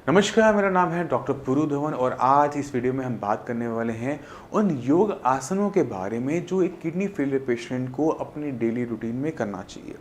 नमस्कार, मेरा नाम है डॉक्टर पुरु धवन और आज इस वीडियो में हम बात करने वाले हैं उन योग आसनों के बारे में जो एक किडनी फेलियर पेशेंट को अपनी डेली रूटीन में करना चाहिए।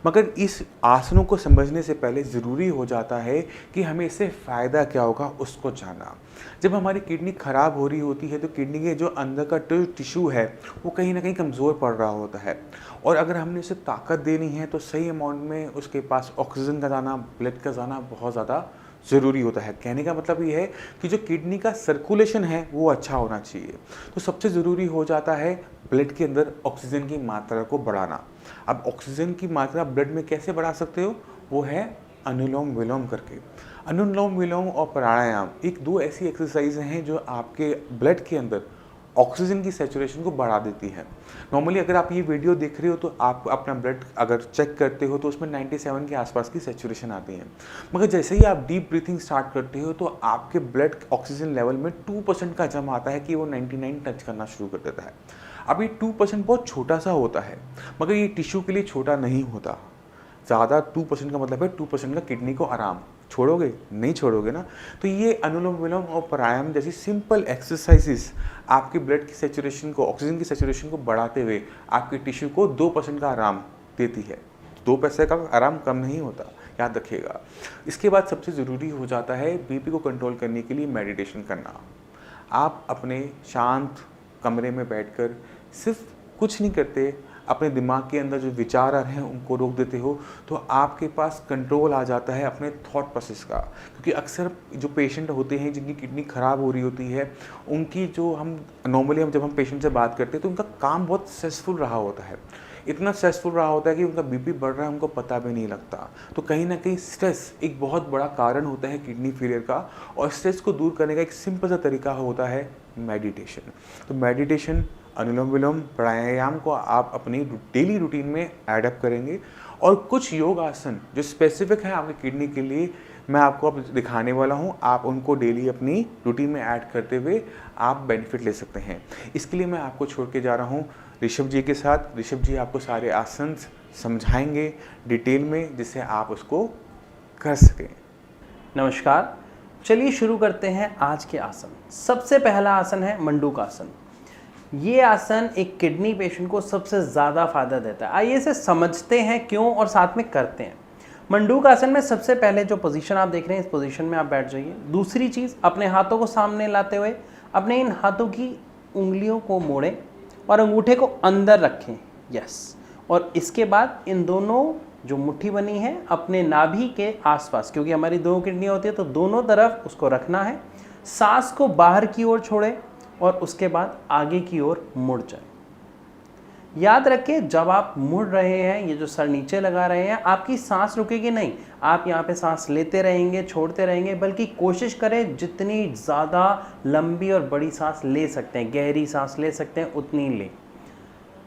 मगर इस आसनों को समझने से पहले ज़रूरी हो जाता है कि हमें इससे फ़ायदा क्या होगा उसको जानना। जब हमारी किडनी ख़राब हो रही होती है तो किडनी के जो अंदर का टिश्यू है वो कहीं ना कहीं कमज़ोर पड़ रहा होता है और अगर हमने उसे ताकत देनी है तो सही अमाउंट में उसके पास ऑक्सीजन का जाना, ब्लड का जाना बहुत ज़्यादा ज़रूरी होता है। कहने का मतलब ये है कि जो किडनी का सर्कुलेशन है वो अच्छा होना चाहिए। तो सबसे ज़रूरी हो जाता है ब्लड के अंदर ऑक्सीजन की मात्रा को बढ़ाना। अब ऑक्सीजन की मात्रा ब्लड में कैसे बढ़ा सकते हो? वो है अनुलोम विलोम करके। अनुलोम विलोम और प्राणायाम एक दो ऐसी एक्सरसाइज हैं जो आपके ब्लड के अंदर ऑक्सीजन की सैचुरेशन को बढ़ा देती है। नॉर्मली अगर आप ये वीडियो देख रहे हो तो आप अपना ब्लड अगर चेक करते हो तो उसमें 97 के आसपास की सैचुरेशन आती है। मगर जैसे ही आप डीप ब्रीथिंग स्टार्ट करते हो तो आपके ब्लड ऑक्सीजन लेवल में 2% का जम आता है कि वो 99 टच करना शुरू कर देता है। अब ये 2% बहुत छोटा सा होता है मगर ये टिश्यू के लिए छोटा नहीं होता। ज़्यादा 2% का मतलब है 2% का किडनी को आराम। छोड़ोगे? नहीं छोड़ोगे ना। तो ये अनुलोम विलोम और प्राणायाम जैसी सिंपल एक्सरसाइजेस आपके ब्लड की सैचुरेशन को, ऑक्सीजन की सैचुरेशन को बढ़ाते हुए आपके टिश्यू को 2% का आराम देती है। 2% का आराम कम नहीं होता, याद रखिएगा। इसके बाद सबसे ज़रूरी हो जाता है बीपी को कंट्रोल करने के लिए मेडिटेशन करना। आप अपने शांत कमरे में बैठकर सिर्फ कुछ नहीं करते, अपने दिमाग के अंदर जो विचार आ रहे हैं उनको रोक देते हो तो आपके पास कंट्रोल आ जाता है अपने थॉट प्रोसेस का। क्योंकि अक्सर जो पेशेंट होते हैं जिनकी किडनी ख़राब हो रही होती है उनकी जो हम नॉर्मली जब हम पेशेंट से बात करते हैं तो उनका काम बहुत स्ट्रेसफुल रहा होता है। इतना स्ट्रेसफुल रहा होता है कि उनका बीपी बढ़ रहा है उनको पता भी नहीं लगता। तो कहीं ना कहीं स्ट्रेस एक बहुत बड़ा कारण होता है किडनी फेलियर का और स्ट्रेस को दूर करने का एक सिंपल सा तरीका होता है मेडिटेशन। तो मेडिटेशन, अनुलोम विलोम, प्राणायाम को आप अपनी डेली रूटीन में ऐडअप करेंगे और कुछ योग आसन जो स्पेसिफिक है आपकी किडनी के लिए मैं आपको अब दिखाने वाला हूं। आप उनको डेली अपनी रूटीन में ऐड करते हुए आप बेनिफिट ले सकते हैं। इसके लिए मैं आपको छोड़ के जा रहा हूं ऋषभ जी के साथ। ऋषभ जी आपको सारे आसन समझाएंगे डिटेल में जिससे आप उसको कर सकें। नमस्कार, चलिए शुरू करते हैं आज के आसन। सबसे पहला आसन है मंडूक आसन। ये आसन एक किडनी पेशेंट को सबसे ज़्यादा फायदा देता है। आइए इसे समझते हैं क्यों और साथ में करते हैं। मंडूक आसन में सबसे पहले जो पोजीशन आप देख रहे हैं इस पोजीशन में आप बैठ जाइए। दूसरी चीज़, अपने हाथों को सामने लाते हुए अपने इन हाथों की उंगलियों को मोड़ें और अंगूठे को अंदर रखें। यस। और इसके बाद इन दोनों जो मुट्ठी बनी है अपने नाभि के आसपास, क्योंकि हमारी दो किडनियाँ होती है तो दोनों तरफ उसको रखना है। सांस को बाहर की ओर छोड़ें और उसके बाद आगे की ओर मुड़ जाए। याद रखें, जब आप मुड़ रहे हैं, ये जो सर नीचे लगा रहे हैं, आपकी सांस रुकेगी नहीं। आप यहाँ पे सांस लेते रहेंगे, छोड़ते रहेंगे, बल्कि कोशिश करें जितनी ज़्यादा लंबी और बड़ी सांस ले सकते हैं, गहरी सांस ले सकते हैं, उतनी लें।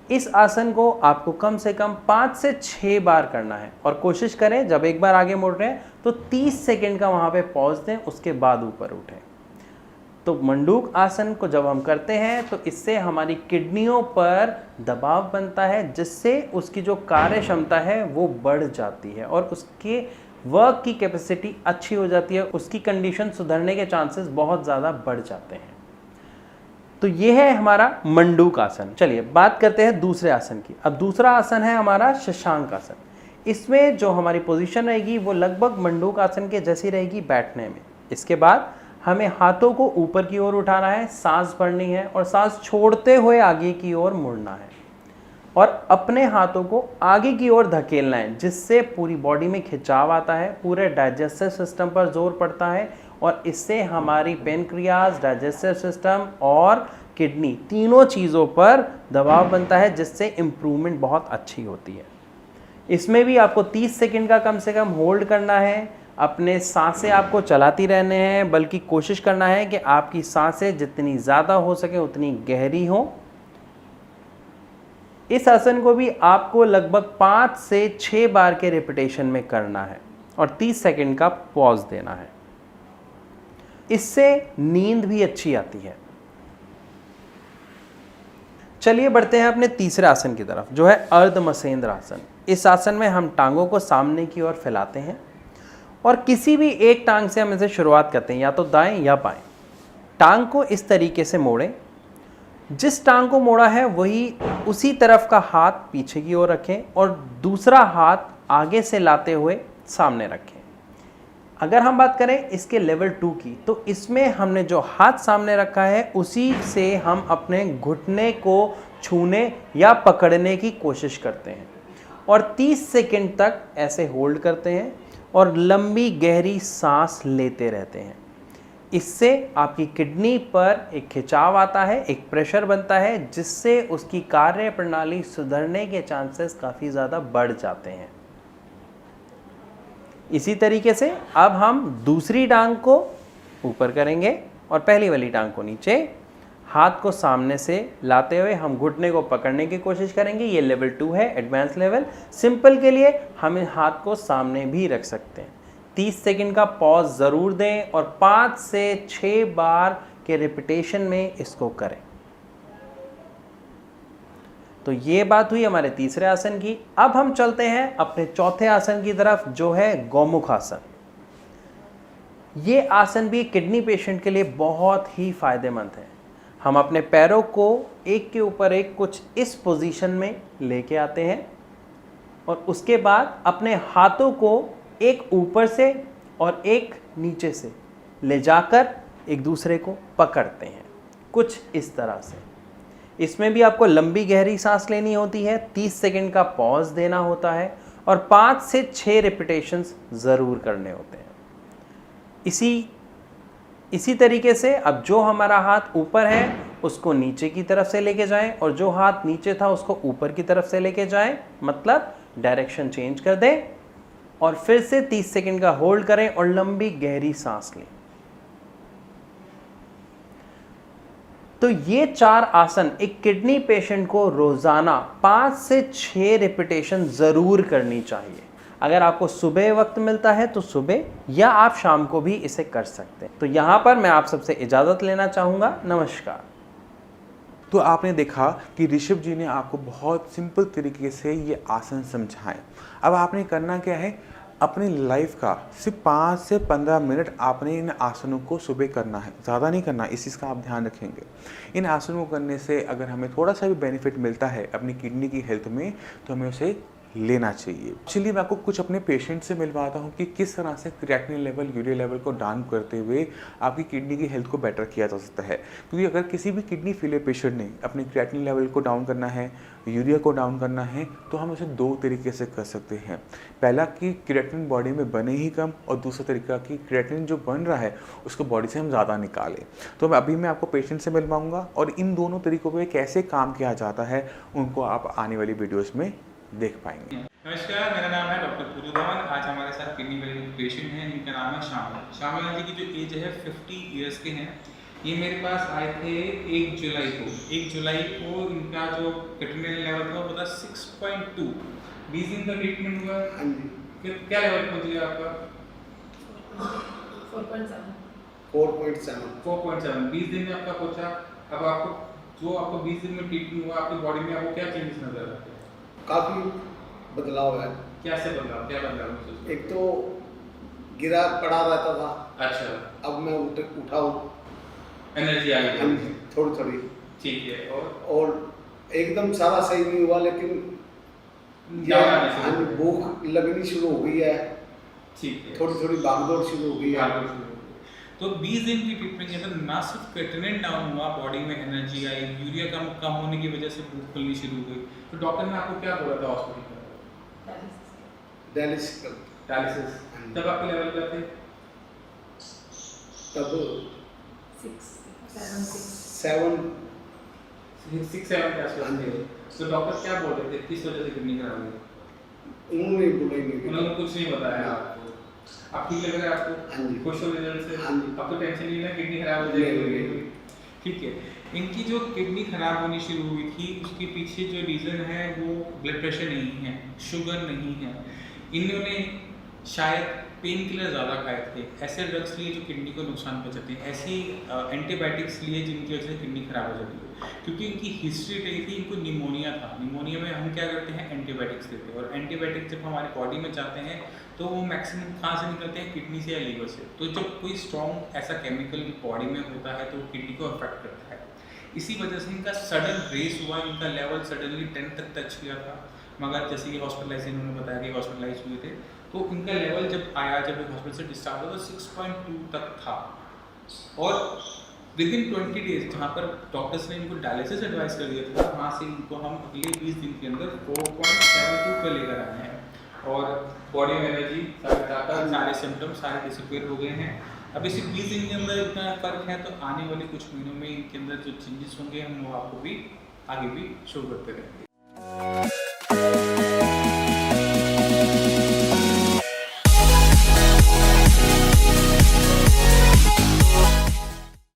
इस आसन को आपको कम से कम 5 से 6 बार करना है और कोशिश करें जब एक बार आगे मुड़ रहे हैं तो 30 सेकेंड का वहाँ पे पॉज दें, उसके बाद ऊपर उठें। तो मंडूक आसन को जब हम करते हैं तो इससे हमारी किडनियों पर दबाव बनता है जिससे उसकी जो कार्य क्षमता है वो बढ़ जाती है और उसके वर्क की कैपेसिटी अच्छी हो जाती है, उसकी कंडीशन सुधरने के चांसेस बहुत ज़्यादा बढ़ जाते हैं। तो ये है हमारा मंडूक आसन। चलिए बात करते हैं दूसरे आसन की। अब दूसरा आसन है हमारा शशांक आसन। इसमें जो हमारी पोजीशन रहेगी वो लगभग मंडूक आसन के जैसी रहेगी बैठने में। इसके बाद हमें हाथों को ऊपर की ओर उठाना है, सांस भरनी है और सांस छोड़ते हुए आगे की ओर मुड़ना है और अपने हाथों को आगे की ओर धकेलना है जिससे पूरी बॉडी में खिंचाव आता है, पूरे डाइजेस्टिव सिस्टम पर जोर पड़ता है और इससे हमारी पेनक्रियाज, डाइजेस्टिव सिस्टम और किडनी तीनों चीज़ों पर दबाव बनता है जिससे इम्प्रूवमेंट बहुत अच्छी होती है। इसमें भी आपको 30 सेकेंड का कम से कम होल्ड करना है। अपने सांसें आपको चलाती रहने हैं, बल्कि कोशिश करना है कि आपकी सांसें जितनी ज़्यादा हो सके उतनी गहरी हो। इस आसन को भी आपको लगभग 5 से 6 बार के रिपीटेशन में करना है और 30 सेकेंड का पॉज देना है। इससे नींद भी अच्छी आती है। चलिए बढ़ते हैं अपने तीसरे आसन की तरफ जो है अर्ध मसेंद्र आसन। इस आसन में हम टांगों को सामने की ओर फैलाते हैं और किसी भी एक टांग से हम इसे शुरुआत करते हैं, या तो दाएं या बाएं। टांग को इस तरीके से मोड़ें, जिस टांग को मोड़ा है वही उसी तरफ का हाथ पीछे की ओर रखें और दूसरा हाथ आगे से लाते हुए सामने रखें। अगर हम बात करें इसके लेवल 2 की, तो इसमें हमने जो हाथ सामने रखा है उसी से हम अपने घुटने को छूने या पकड़ने की कोशिश करते हैं और 30 सेकंड तक ऐसे होल्ड करते हैं और लंबी गहरी सांस लेते रहते हैं। इससे आपकी किडनी पर एक खिंचाव आता है, एक प्रेशर बनता है, जिससे उसकी कार्य प्रणाली सुधरने के चांसेस काफ़ी ज़्यादा बढ़ जाते हैं। इसी तरीके से अब हम दूसरी टांग को ऊपर करेंगे और पहली वाली टांग को नीचे, हाथ को सामने से लाते हुए हम घुटने को पकड़ने की कोशिश करेंगे। ये लेवल 2 है, एडवांस लेवल। सिंपल के लिए हम हाथ को सामने भी रख सकते हैं। 30 सेकंड का पॉज ज़रूर दें और 5 से 6 बार के रिपीटेशन में इसको करें। तो ये बात हुई हमारे तीसरे आसन की। अब हम चलते हैं अपने चौथे आसन की तरफ, जो है गौमुख आसन। ये आसन भी किडनी पेशेंट के लिए बहुत ही फायदेमंद है। हम अपने पैरों को एक के ऊपर एक कुछ इस पोजीशन में लेके आते हैं और उसके बाद अपने हाथों को एक ऊपर से और एक नीचे से ले जाकर एक दूसरे को पकड़ते हैं, कुछ इस तरह से। इसमें भी आपको लंबी गहरी सांस लेनी होती है, 30 सेकंड का पॉज देना होता है और 5 से 6 रिपीटेशंस ज़रूर करने होते हैं। इसी तरीके से अब जो हमारा हाथ ऊपर है उसको नीचे की तरफ से लेके जाएं और जो हाथ नीचे था उसको ऊपर की तरफ से लेके जाएं, मतलब डायरेक्शन चेंज कर दें और फिर से 30 सेकंड का होल्ड करें और लंबी गहरी सांस लें। तो ये 4 आसन एक किडनी पेशेंट को रोजाना 5 से 6 रिपीटेशन जरूर करनी चाहिए। अगर आपको सुबह वक्त मिलता है तो सुबह, या आप शाम को भी इसे कर सकते हैं। तो यहाँ पर मैं आप सबसे इजाज़त लेना चाहूँगा। नमस्कार। तो आपने देखा कि ऋषभ जी ने आपको बहुत सिंपल तरीके से ये आसन समझाएं। अब आपने करना क्या है, अपनी लाइफ का सिर्फ 5 से 15 मिनट आपने इन आसनों को सुबह करना है, ज़्यादा नहीं करना। इस चीज़ का आप ध्यान रखेंगे। इन आसनों को करने से अगर हमें थोड़ा सा भी बेनिफिट मिलता है अपनी किडनी की हेल्थ में, तो हमें उसे लेना चाहिए। चलिए मैं आपको कुछ अपने पेशेंट से मिलवाता हूँ कि किस तरह से क्रिएटिनिन लेवल, यूरिया लेवल को डाउन करते हुए आपकी किडनी की हेल्थ को बेटर किया जा सकता है। क्योंकि अगर किसी भी किडनी फेलियर पेशेंट ने अपने क्रिएटिनिन लेवल को डाउन करना है, यूरिया को डाउन करना है, तो हम उसे 2 तरीके से कर सकते हैं। पहला कि क्रिएटिनिन बॉडी में बने ही कम, और दूसरा तरीका कि क्रिएटिनिन जो बन रहा है उसको बॉडी से हम ज़्यादा निकालें। तो अभी मैं आपको पेशेंट से मिलवाऊंगा और इन दोनों तरीकों पर कैसे काम किया जाता है उनको आप आने वाली वीडियोज़ में देख पाएंगे। नमस्कार, मेरा नाम है डॉक्टर पुरू धवन। आज हमारे साथ किडनी पेशेंट हैं, इनका नाम है श्यामलाल जी की जो एज है 50 ईयर्स के हैं। ये मेरे पास आए थे 1 जुलाई को इनका जो क्रिएटिनिन लेवल था वो था 6.2। 20 दिन का ट्रीटमेंट हुआ। हाँ जी। क्या लेवल पहुंच गया आपका? 4.7। 20 दिन में आपका पहुंचा। अब आपको 20 दिन में ट्रीटमेंट हुआ, आपकी बॉडी में आपको क्या चेंजेस नजर आते हैं? काफ़ी बदलाव है। क्या बदलाव? एक तो गिरा पड़ा रहता था। अच्छा। अब मैं उठा हूँ, एनर्जी आ गई थोड़ी। ठीक है। और एकदम सारा सही नहीं हुआ, लेकिन भूख लगनी शुरू हो गई है। ठीक है। थोड़ी भागदौड़ शुरू हो गई है। तो 20 दिन की ट्रीटमेंट के अंदर ना सिर्फ क्रिएटिनिन डाउन हुआ, बॉडी में एनर्जी आई, यूरिया कम होने की वजह से भूख खुलनी शुरू हुई। तो डॉक्टर ने आपको क्या बोला था हॉस्पिटल में? डायलिसिस। तब आपके लेवल क्या थे? तब 6-7 के आसपास थे। तो डॉक्टर क्या बोल रहे थे, किस वजह से किडनी खराब हुई? उन्होंने कुछ नहीं बताया आपको। आप ठीक लग रहा है आपको? हाँ जी। खुश हो रिजल्ट से? हाँ जी। अब तो टेंशन नहीं है, किडनी खराब हो जाएगी। ठीक है। इनकी जो किडनी खराब होनी शुरू हुई थी उसके पीछे जो रीज़न है वो ब्लड प्रेशर नहीं है, शुगर नहीं है। इन्होंने शायद पेन किलर ज़्यादा खाए थे, ऐसे ड्रग्स लिए जो किडनी को नुकसान पहुँचाते हैं, ऐसी एंटीबायोटिक्स लिए जिनकी वजह से किडनी खराब हो जाती है। क्योंकि इनकी हिस्ट्री रही थी, इनको निमोनिया था। निमोनिया में हम क्या करते हैं, एंटीबायोटिक्स देते हैं, और एंटीबायोटिक्स जब हमारे बॉडी में जाते हैं तो वो मैक्सिमम कहाँ से निकलते हैं, किडनी से या लीवर से। तो जब कोई स्ट्रॉन्ग ऐसा केमिकल बॉडी में होता है तो वो किडनी को अफेक्ट करता है। इसी वजह से इनका सडन रेस हुआ, इनका लेवल सडनली 10 तक टच किया था। मगर जैसे कि हॉस्पिटलाइज, इन्होंने बताया कि हॉस्पिटलाइज हुए थे, तो इनका लेवल जब आया, जब हॉस्पिटल से डिस्चार्ज हुआ तो 6.2 तक था। और विद इन 20 डेज जहाँ पर डॉक्टर्स ने इनको डायलिसिस एडवाइस कर दिया था, वहाँ से इनको हम अगले 20 दिन के अंदर 4.72 पर लेकर आए हैं। और बॉडी में एनर्जी, सारे ताकत, सारे सिम्टम्स सारे डिसअपीयर हो गए हैं। अब इसी 20 दिन के अंदर इतना फर्क है, तो आने वाले कुछ महीनों में इनके अंदर जो चेंजेस होंगे हम वो आपको भी आगे भी शो करते रहेंगे।